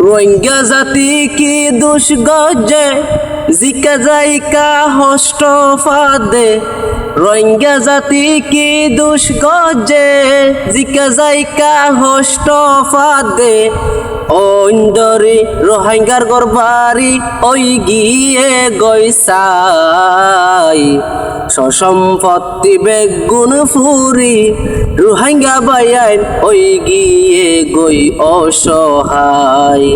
রোহিঙ্গা জাতি কি দোষ গজে জিকা যাইকা হষ্ট ফাদে রোহিঙ্গা জাতি কি দোষ গজে জিকা যাইকা হষ্ট ফাদে অন্দরে রোহিঙ্গার গরবারি ওই গিয়ে গইসাই সসম্পত্তি বেগুন ফুরি রোহিঙ্গা বায়ান ওই গিয়ে গই অসহায়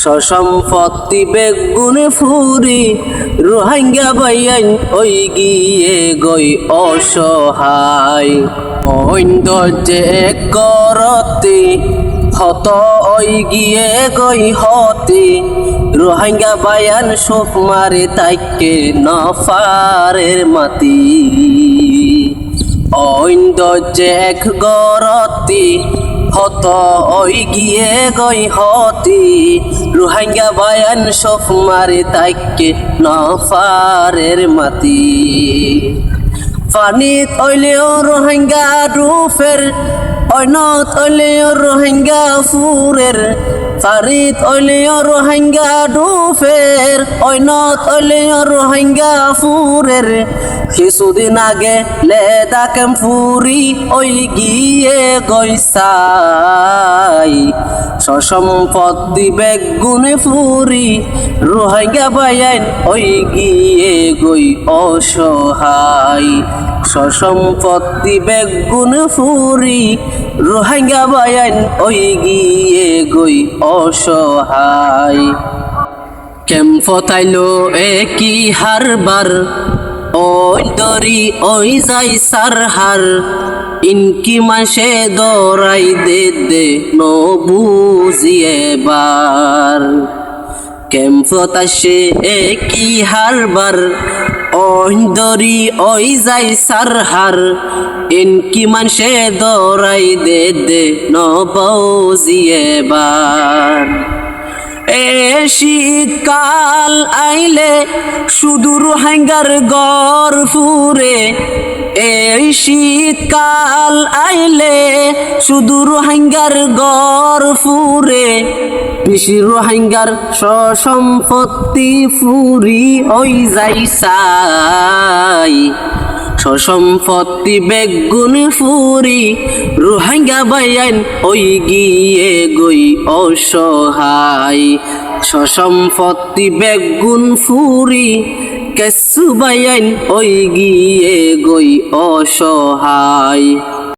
সসম্পত্তি বেগুন ফুরি রোহিঙ্গা বায়ান ওই গিয়ে গই অসহায় অইন্দ যে করতে হত ওই গিয়ে গই হতে রোহিঙ্গা বায়ান সুখ মারে তাইকে নফারের মাতি অইন্দ যে এক গরতি হত ওই গিয়ে গই হতি রোহিঙ্গা বায়ান সুখ মারে তাইকে নফারের মাতি পানিত অইলেও রোহিঙ্গা রূপের অইনত অইলেও রোহিঙ্গা ফুরের ফারিত অইলেও রোহিঙ্গা রূপের অইনত অইলেও রোহিঙ্গা ফুরের কিছুদিন আগে লেদা ফুরি ওই গিয়ে গইসাই সসম্পত্তি বেগুন ফুরি রোহিঙ্গা বায়ান ওই গিয়ে গই অসহায় সসম্পত্তি বেগুন ফুরি রোহিঙ্গা বায়ান ওই গিয়ে গই অসহায় ক্যাম্প তাইলো একই হারবার ওই দরি ওই যাই সারহার ইনকি মাসে দরাই দে দে নবুজিয়ে বার ক্যাম্পত আসে একই হারবার ওই দরি ওই যাই সারহার ইনকি মাসে দরাই দে দে নবুজিয়ে বার এ শীতকাল আইলে শুধু রোহিঙ্গার গর ফুরে এই শীতকাল আইলে শুধু রোহিঙ্গার গর ফুরে বেশি রোহিঙ্গার সসম্পত্তি ফুরি ওই যাইসাই সসম্পত্তি বেগুন ফুরি রোহিঙ্গা বায়ান ওই গিয়ে গই অসহায় সসম্পত্তি বেগুন ফুরি কেসু বায়ান ওই গিয়ে গই অসহায়।